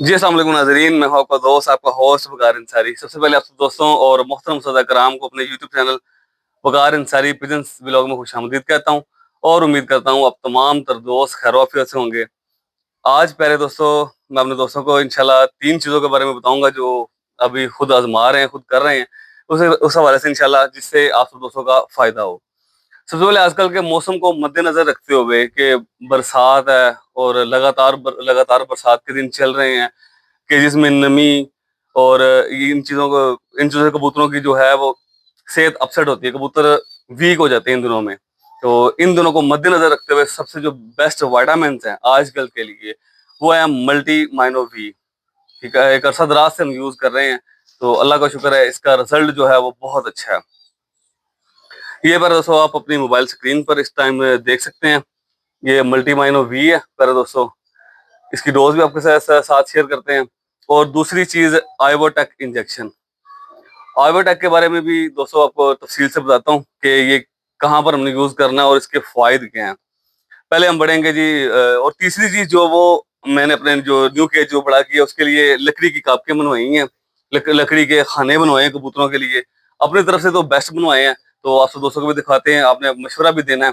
जी अस्सलाम वालेकुम नाज़रीन, मैं हूं आपका दोस्त, आपका होस्ट वकार अंसारी। सबसे पहले आप सब दोस्तों और मोहतरम सदा कराम को अपने यूट्यूब चैनल वकार अंसारी प्रेजेंस व्लॉग में खुशामदीद कहता हूं और उम्मीद करता हूं आप तमाम तर दोस्त खैर वाफियत से होंगे। आज प्यारे दोस्तों, मैं अपने दोस्तों को इंशाल्लाह 3 चीज़ों के बारे में बताऊंगा जो अभी खुद आज़मा रहे हैं, खुद कर रहे हैं। उस हवाले से इंशाल्लाह जिससे आप सब दोस्तों का फ़ायदा हो। सबसे पहले आजकल के मौसम को मद्देनजर रखते हुए कि बरसात है और लगातार बरसात के दिन चल रहे हैं कि जिसमें नमी और इन चीज़ों से कबूतरों की जो है वो सेहत अपसेट होती है, कबूतर वीक हो जाते हैं इन दिनों में। तो इन दोनों को मद्देनजर रखते हुए सबसे जो बेस्ट वाइटामिन्स हैं आजकल के लिए वो है मल्टी माइनो वी। ठीक है, एक अरसा दराज से हम यूज कर रहे हैं, तो अल्लाह का शुक्र है इसका रिजल्ट जो है वो बहुत अच्छा है। ये पर दोस्तों आप अपनी मोबाइल स्क्रीन पर इस टाइम देख सकते हैं, ये मल्टी माइनो वी है पर दोस्तों। इसकी डोज भी आपके साथ शेयर करते हैं। और दूसरी चीज आइवोटेक इंजेक्शन। आइवोटेक के बारे में भी दोस्तों आपको तफसील से बताता हूँ कि ये कहाँ पर हमने यूज करना है और इसके फायदे क्या हैं। पहले हम बढ़ेंगे जी और तीसरी चीज जो वो मैंने अपने जो न्यू केज जो बड़ा किया उसके लिए लकड़ी की कापकें बनवाई हैं, लकड़ी के खाने बनवाए हैं कबूतरों के लिए। अपनी तरफ से तो बेस्ट बनवाए हैं, तो आप सब दोस्तों को भी दिखाते हैं। आपने मशवरा भी देना है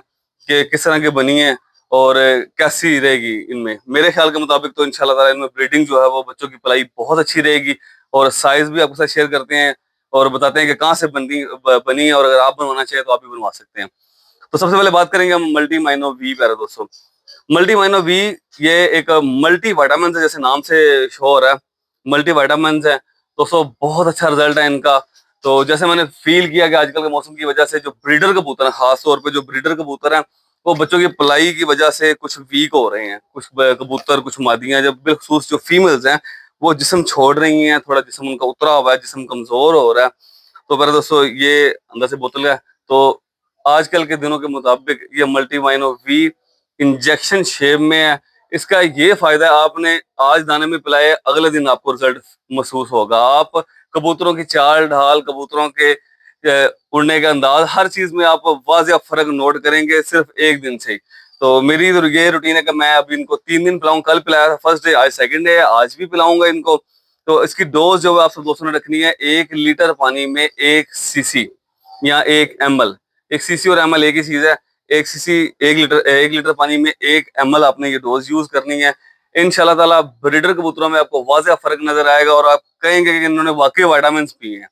कि किस तरह की बनी है और कैसी रहेगी इनमें। मेरे ख्याल के मुताबिक तो इंशाल्लाह ताला इनमें ब्रीडिंग जो है वो बच्चों की पलाई बहुत अच्छी रहेगी। और साइज भी आपके साथ शेयर करते हैं और बताते हैं कि कहाँ से बनी है, और अगर आप बनवाना चाहें तो आप भी बनवा सकते हैं। तो सबसे पहले बात करेंगे हम मल्टी माइनो वी प्यारे दोस्तों। मल्टी माइनो वी ये एक मल्टी वाइटामिन है, जैसे नाम से शो हो रहा है, मल्टी वाइटामिन है दोस्तों। बहुत अच्छा रिजल्ट है इनका। तो जैसे मैंने फील किया कि आजकल के मौसम की वजह से जो ब्रीडर कबूतर है, खास तौर पे जो ब्रीडर कबूतर है, वो बच्चों की पलाई की वजह से कुछ वीक हो रहे हैं। कुछ कबूतर, कुछ मादियां, जब बिलखसूस जो फीमेल्स हैं वो जिस्म छोड़ रही हैं, थोड़ा जिस्म उनका उतरा हुआ है, जिस्म कमजोर हो रहा है। तो मेरे दोस्तों ये अंदर से बोतल है, तो आजकल के दिनों के मुताबिक ये मल्टी माइनो वी इंजेक्शन शेप में है। इसका ये फायदा है, आपने आज दाने में पिलाए, अगले दिन आपको रिजल्ट महसूस होगा। आप कबूतरों की चाल ढाल, कबूतरों के उड़ने का अंदाज, हर चीज में आप वाज़ेह फर्क नोट करेंगे सिर्फ एक दिन से ही। तो मेरी तो ये रूटीन है कि मैं अभी इनको 3 दिन पिलाऊं। कल पिलाया था फर्स्ट डे, आज सेकंड डे है, आज भी पिलाऊंगा इनको। तो इसकी डोज जो है आप सब दोस्तों ने रखनी है 1 लीटर पानी में 1 सीसी या 1 ml। 1 सीसी और ml एक ही चीज है। 1 सीसी 1 लीटर पानी में 1 ml आपने ये डोज यूज करनी है। इंशाल्लाह ताला ब्रीडर कबूतरों में आपको वाज़ेह फर्क नजर आएगा और आप कहेंगे कि इन्होंने वाकई विटामिन पिए हैं।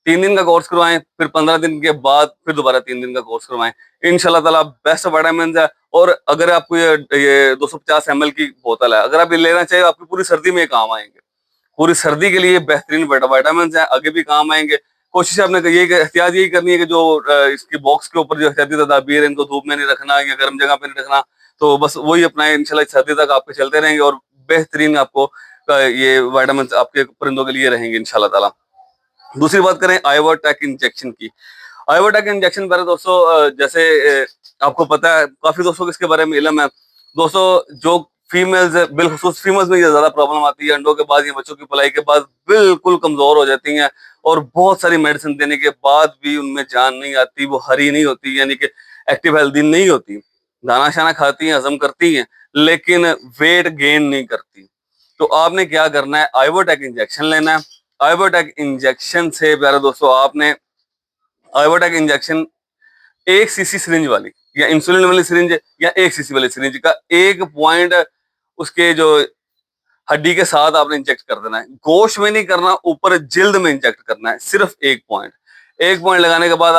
3 दिन का कोर्स करवाएं, फिर 15 दिन के बाद फिर दोबारा 3 दिन का कोर्स करवाएं। इंशाल्लाह ताला बेस्ट विटामिन है। और अगर आपको ये 250 ml की बोतल है, अगर आप ये लेना चाहिए, आपकी पूरी सर्दी में काम आएंगे। पूरी सर्दी के लिए बेहतरीन विटामिन हैं, आगे भी काम आएंगे। कोशिश आपने ये एहतियात यही करनी है कि जो इसकी बॉक्स के ऊपर जो एहतियाती तदाबीर है, इनको धूप में नहीं रखना या गर्म जगह पे नहीं रखना। तो बस वही अपना इंशाल्लाह सर्दी तक आपके चलते रहेंगे और बेहतरीन आपको ये विटामिन आपके परिंदों के लिए रहेंगे इंशाल्लाह ताला। दूसरी बात करें आइवोटेक इंजेक्शन की। आइवोटेक इंजेक्शन बारे दोस्तों, जैसे आपको पता है, काफी दोस्तों को इसके बारे में इल्म है। दोस्तों जो फीमेल्स है, बिलखुसूस फीमेल्स में ये ज्यादा प्रॉब्लम आती है, अंडों के बाद या बच्चों की पलाई के बाद बिल्कुल कमजोर हो जाती हैं और बहुत सारी मेडिसिन देने के बाद भी उनमें जान नहीं आती, वो हरी नहीं होती, यानी कि एक्टिव हेल्दी नहीं होती। दाना शाना खाती हैं, हजम करती हैं, लेकिन वेट गेन नहीं करती। तो आपने क्या करना है, आइवोटेक इंजेक्शन लेना है। आइवोटेक इंजेक्शन से प्यारे दोस्तों, आपने आइवोटेक इंजेक्शन 1 सीसी सिरिंज वाली या इंसुलिन वाली सिरिंज या 1 सीसी वाली सिरिंज का एक पॉइंट उसके जो हड्डी के साथ आपने इंजेक्ट कर देना है। गोश्त में नहीं करना, ऊपर जिल्द में इंजेक्ट करना है, सिर्फ एक पॉइंट। एक पॉइंट लगाने के बाद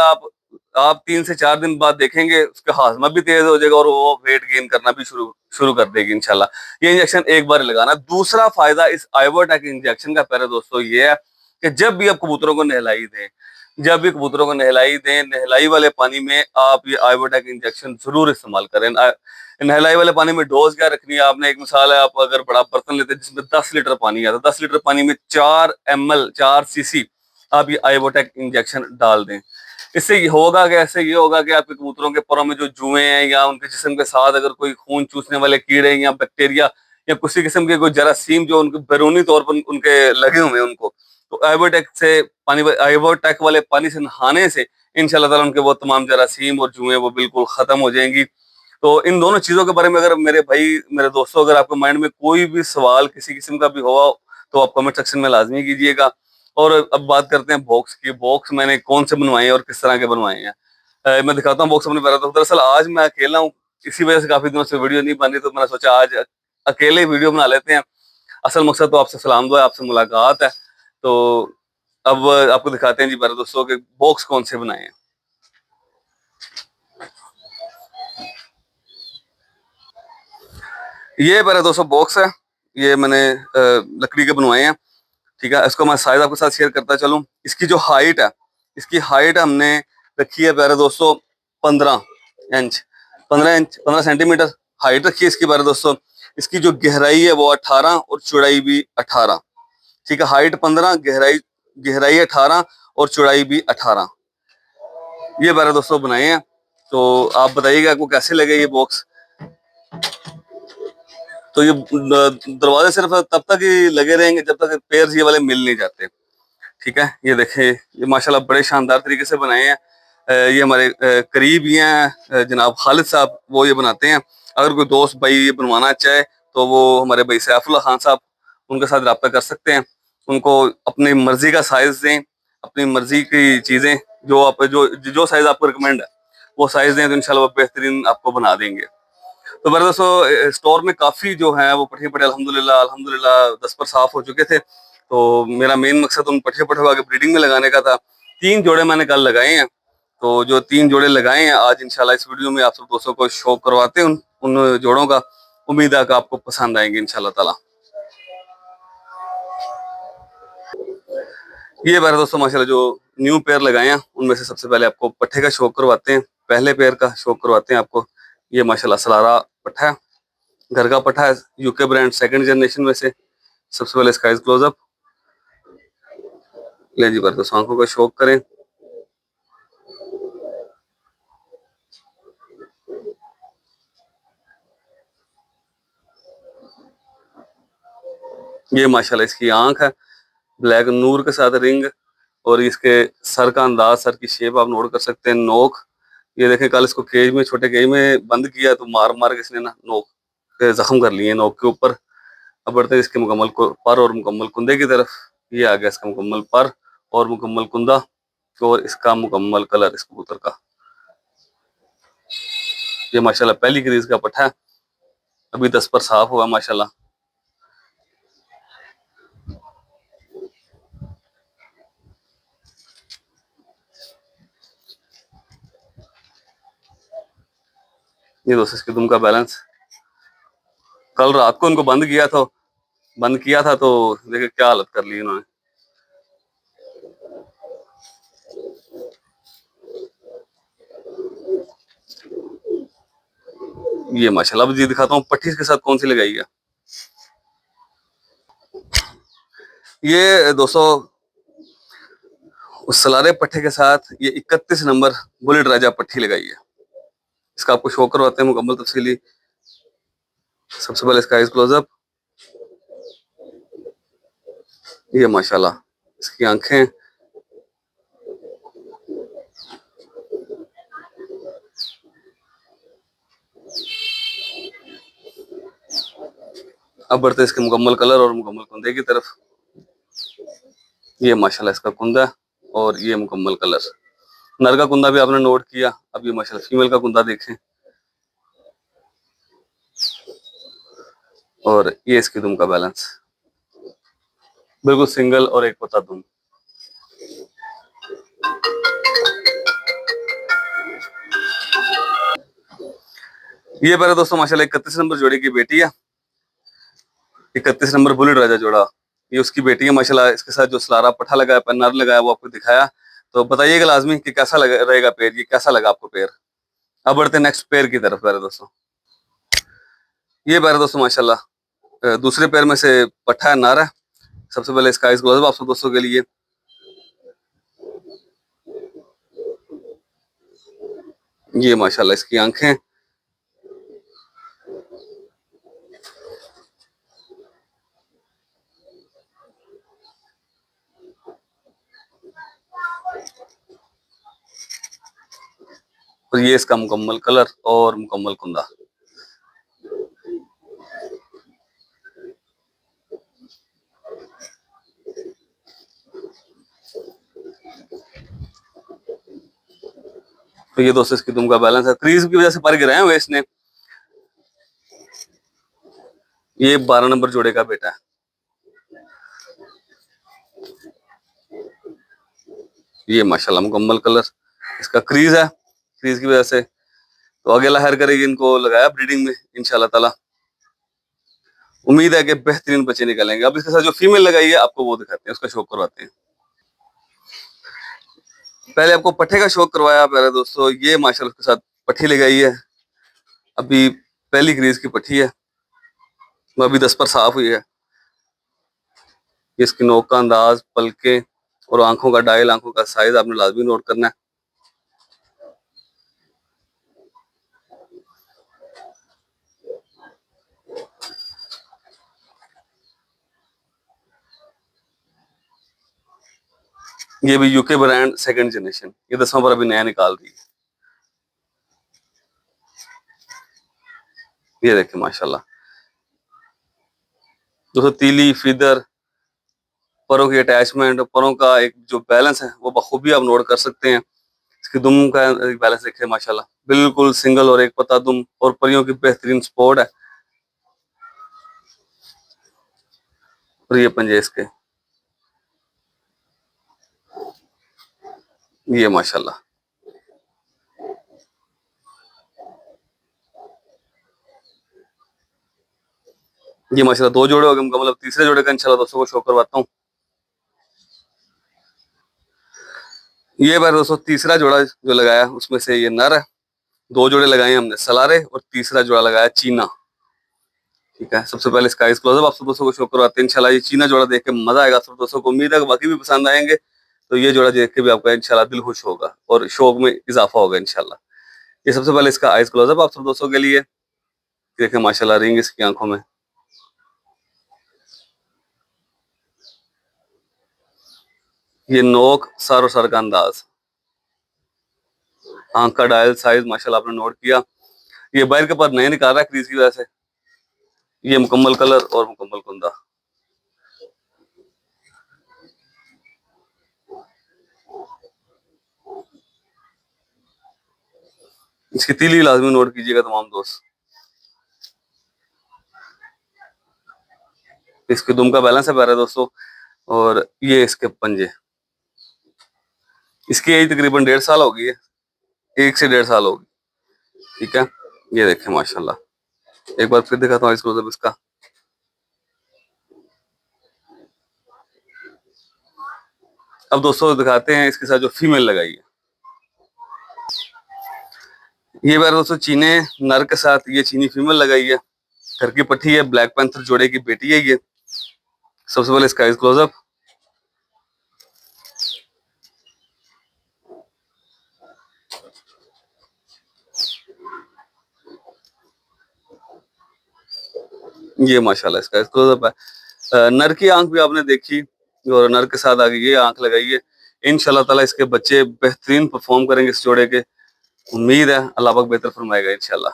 आप 3 से 4 दिन बाद देखेंगे उसका हाजमा भी तेज हो जाएगा और वो वेट गेन करना भी शुरू शुरू कर देगी इंशाल्लाह। ये इंजेक्शन एक बार लगाना। दूसरा फायदा इस आइवोटेक इंजेक्शन का प्यारे दोस्तों ये है कि जब भी आप कबूतरों को नहलाई दें, जब भी कबूतरों को नहलाई दें, नहलाई वाले पानी में आप ये आइवोटेक इंजेक्शन जरूर इस्तेमाल करें। नहलाई वाले पानी में डोज क्या रखनी है आपने, एक मिसाल है, आप अगर बड़ा बर्तन लेते हैं जिसमें 10 लीटर पानी है, तो 10 लीटर पानी में 4 ml 4 सीसी आप ये आइवोटेक इंजेक्शन डाल दें। इससे ये होगा कि ऐसे ये होगा कि आपके कबूतरों के परों में जो जुएं हैं या उनके जिस्म के साथ अगर कोई खून चूसने वाले कीड़े या बैक्टीरिया या किसी किस्म के कोई जरासीम जो उनके बैरूनी तौर पर उनके लगे हुए हैं उनको, तो आइवोटेक वाले पानी से नहाने से इंशाल्लाह ताला उनके वो तमाम जरासीम और जुएं वो बिल्कुल खत्म हो जाएंगी। तो इन दोनों चीजों के बारे में अगर मेरे भाई, मेरे दोस्तों, अगर आपके माइंड में कोई भी सवाल किसी किस्म का भी हुआ तो आप कमेंट सेक्शन में लाजमी कीजिएगा। और अब बात करते हैं बॉक्स की। बॉक्स मैंने कौन से बनवाए हैं और किस तरह के बनवाए हैं। मैं दिखाता हूँ बॉक्स अपने पैरा। तो दरअसल आज मैं अकेला हूँ, इसी वजह से काफी दिनों से वीडियो नहीं बन रही, तो मैंने सोचा आज अकेले वीडियो बना लेते हैं। असल मकसद तो आपसे सलाम दुआ है, आपसे मुलाकात है। तो अब आपको दिखाते हैं जी मेरे दोस्तों के बॉक्स कौन से बनाए हैं। ये मेरे दोस्तों बॉक्स है, ये मैंने लकड़ी के बनवाए हैं। ठीक है, इसको मैं साइज आपके साथ शेयर करता चलूं। इसकी जो हाइट है, इसकी हाइट हमने रखी है प्यारे दोस्तों 15 इंच, 15 इंच 15 सेंटीमीटर हाइट रखी है इसकी प्यारे दोस्तों। इसकी जो गहराई है वो 18 और चौड़ाई भी 18। ठीक है, हाइट 15, गहराई गहराई 18 और चौड़ाई भी 18। ये प्यारे दोस्तों बनाए हैं। तो आप बताइएगा आपको कैसे लगे ये बॉक्स। तो ये दरवाजे सिर्फ तब तक ही लगे रहेंगे जब तक पेयर ये वाले मिल नहीं जाते। ठीक है, ये देखें, ये माशाल्लाह बड़े शानदार तरीके से बनाए हैं। ये हमारे करीब ही हैं, जनाब खालिद साहब, वो ये बनाते हैं। अगर कोई दोस्त भाई ये बनवाना चाहे तो वो हमारे भाई सैफुल्लाह खान साहब, उनके साथ रब्ता कर सकते हैं। उनको अपनी मर्जी का साइज दें, अपनी मर्जी की चीजें, जो आप जो साइज आपको रिकमेंड है वो साइज दें, तो इंशाल्लाह वो बेहतरीन आपको बना देंगे। तो मेरे दोस्तों स्टोर में काफी जो है वो पट्टे पट्टे अल्हम्दुलिल्लाह अल्हम्दुलिल्लाह 10 पर साफ हो चुके थे। तो मेरा मेन मकसद उन पट्टे पट्टे आगे ब्रीडिंग में लगाने का था। 3 जोड़े मैंने कल लगाए हैं। तो जो 3 जोड़े लगाए हैं आज इंशाल्लाह इस वीडियो में आप सब दोस्तों को शो करवाते हैं उन जोड़ों का। उम्मीद है कि आपको पसंद आएंगे इंशाल्लाह ताला। ये मेरे दोस्तों माशाल्लाह जो न्यू पेयर लगाए हैं उनमें से सबसे पहले आपको पट्टे का शौक करवाते हैं। पहले पेयर का शौक करवाते हैं आपको। ये माशाल्लाह सलारा पट्टा है, घर का पट्टा है, यूके ब्रांड 2nd जनरेशन में से। सबसे पहले इसका क्लोजअप ले जी, पर तो आंखों का शौक करें। ये माशाल्लाह इसकी आंख है, ब्लैक नूर के साथ रिंग। और इसके सर का अंदाज, सर की शेप आप नोट कर सकते हैं। नोक, ये देखें, कल इसको केज में, छोटे केज में बंद किया तो मार मार के इसने ना नोक के जख्म कर लिए नोक के ऊपर। अब बढ़ते हैं इसके मुकम्मल पर और मुकम्मल कुंदे की तरफ। ये आ गया इसका मुकम्मल पर और मुकम्मल कुंदा और इसका मुकम्मल कलर इस कबूतर का। ये माशाल्लाह पहली क्रीज का पट्टा है, अभी 10 पर साफ हुआ माशाल्लाह। ये दोस्तों इसकी दुम का बैलेंस, कल रात को इनको बंद किया था तो देखिए क्या हालत कर ली इन्होंने। ये माशाल्लाह, अब जी दिखाता हूँ पट्टी के साथ कौन सी लगाई है। ये दोस्तों उस सलारे पट्टे के साथ ये 31 नंबर बुलेट राजा पट्टी लगाई है। इसका आपको शो करवाते हैं मुकम्मल तफसीली। सबसे पहले इसका क्लोजअप। ये माशाल्लाह इसकी आंखें, अब बढ़ते इसके मुकम्मल कलर और मुकम्मल कुंदे की तरफ। ये माशाल्लाह इसका कुंदा और ये मुकम्मल कलर। नर का कुंदा भी आपने नोट किया। अब ये माशाल्लाह फीमेल का कुंदा देखें और ये इसकी दुम का बैलेंस, बिल्कुल सिंगल और एक पता दुम। ये मेरे दोस्तों माशाल्लाह 31 नंबर जोड़ी की बेटी है। 31 नंबर बुलेट राजा जोड़ा, ये उसकी बेटी है माशाल्लाह। इसके साथ जो सलारा पट्टा लगाया, नर लगाया, वो आपको दिखाया। तो बताइएगा लाजमी कि कैसा लगा रहेगा पेयर, ये कैसा लगा आपको पेयर। अब बढ़ते नेक्स्ट पेयर की तरफ मेरे दोस्तों। ये मेरे दोस्तों माशाल्लाह दूसरे पेयर में से पट्टा है, नर है। सबसे पहले इसका ग्लोव आप सब दोस्तों के लिए। ये माशाल्लाह इसकी आंखें, और ये इसका मुकम्मल कलर और मुकम्मल कुंदा। तो ये दोस्तों इसकी दुम का बैलेंस है, क्रीज की वजह से पर गिराए हुए इसने। ये 12 नंबर जोड़े का बेटा है। ये माशाल्लाह मुकम्मल कलर इसका क्रीज है, क्रीज की वजह से तो आगे लहर करेगी। इनको लगाया ब्रीडिंग में इंशाल्लाह ताला, उम्मीद है कि बेहतरीन बच्चे निकलेंगे। अब इसके साथ जो फीमेल लगाई है आपको वो दिखाते हैं, उसका शौक करवाते हैं। पहले आपको पट्ठे का शौक करवाया प्यारे दोस्तों, ये माशाल्लाह उसके साथ पट्ठी लगाई है। अभी पहली क्रीज की पट्ठी है, वो अभी 10 पर साफ हुई है। इसकी नोक का अंदाज, पलके और आंखों का डायल, आंखों का साइज आपने लाजमी नोट करना है। ये भी यूके ब्रांड सेकंड जनरेशन, ये 10वां पर अभी नया निकाल रही है। ये देखिए माशाल्लाह दोस्तों, तीली, फीदर, परों की अटैचमेंट, परों का एक जो बैलेंस है वो बखूबी आप नोट कर सकते हैं। इसकी दुम का बैलेंस देखिए माशाल्लाह, बिल्कुल सिंगल और एक पत्ता दुम, और परियों की बेहतरीन स्पोर्ट है। और ये पंजे इसके, ये माशाल्लाह ये माशाल्लाह 2 जोड़े हो गए मुकम्मल। अब तीसरे जोड़े का इंशाल्लाह दोस्तों को शो करवाता हूँ। ये बार दोस्तों तीसरा जोड़ा जो लगाया उसमें से ये नर है। 2 जोड़े लगाए हमने सलारे, और तीसरा जोड़ा लगाया चीना। ठीक है, सबसे पहले इसका आइस क्लोजअप आप सब दोस्तों को शो करवाते हैं इंशाल्लाह। ये चीना जोड़ा देख के मजा आएगा सब दोस्तों को, उम्मीद है कि बाकी भी पसंद आएंगे। तो ये जोड़ा देख के भी आपका इंशाल्लाह दिल खुश होगा और शौक में इजाफा होगा इंशाल्लाह। ये सबसे पहले इसका आइस क्लोजअप आप सब दोस्तों के लिए देखें माशाल्लाह, रिंग इसकी आंखों में, ये नोक, सर और सर का अंदाज, आंख का डायल साइज माशाल्लाह आपने नोट किया। ये बाहर के पर नहीं निकाल रहा है क्रीज की वजह से। ये मुकम्मल कलर और मुकम्मल कुंदा, इसकी तीली लाजमी नोट कीजिएगा तमाम दोस्त। इसके दुम का बैलेंस है प्यारे दोस्तों, और ये इसके पंजे। इसकी एज तकरीबन 1.5 साल हो गई है, 1 से 1.5 साल होगी। ठीक है, ये देखें माशाल्लाह, एक बार फिर दिखाता हूँ इसको इसका। अब दोस्तों दिखाते हैं इसके साथ जो फीमेल लगाई है। ये बार दोस्तों चीने नर के साथ ये चीनी फीमेल लगाई है। घर की पट्टी है, ब्लैक पैंथर जोड़े की बेटी है ये। सबसे पहले इसका आइस क्लोजअप, ये माशाल्लाह इसका आइस क्लोजअप है। नर की आंख भी आपने देखी, और नर के साथ आगे ये आंख लगाई है। इंशाल्लाह ताला इसके बच्चे बेहतरीन परफॉर्म करेंगे इस जोड़े के, उम्मीद है अल्लाह पाक बेहतर फरमाएगा इंशाल्लाह।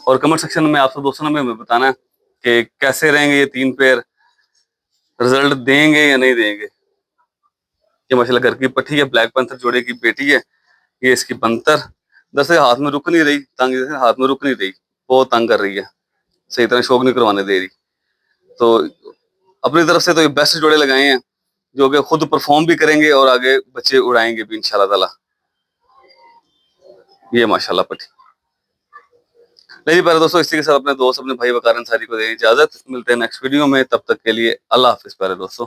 और कमेंट सेक्शन में आप सब दोस्तों ने हमें बताना है कि कैसे रहेंगे ये 3 पेयर, रिजल्ट देंगे या नहीं देंगे। ये माशाल्लाह घर की पट्टी है, ब्लैक पैंथर जोड़े की बेटी है। ये इसकी बंतर, दरअसल हाथ में रुक नहीं रही, तंग हाथ में रुक नहीं रही, बहुत तंग कर रही है, सही तरह शौक नहीं करवाने दे रही। तो अपनी तरफ से तो ये बेस्ट जोड़े लगाए हैं जो कि खुद परफॉर्म भी करेंगे और आगे बच्चे उड़ाएंगे भी इंशाल्लाह ताला। ये माशाल्लाह पट्टी। नहीं प्यारे दोस्तों, इसी के साथ अपने दोस्त अपने भाई वकार अंसारी को दें इजाजत। मिलते हैं नेक्स्ट वीडियो में, तब तक के लिए अल्लाह हाफिज प्यारे दोस्तों।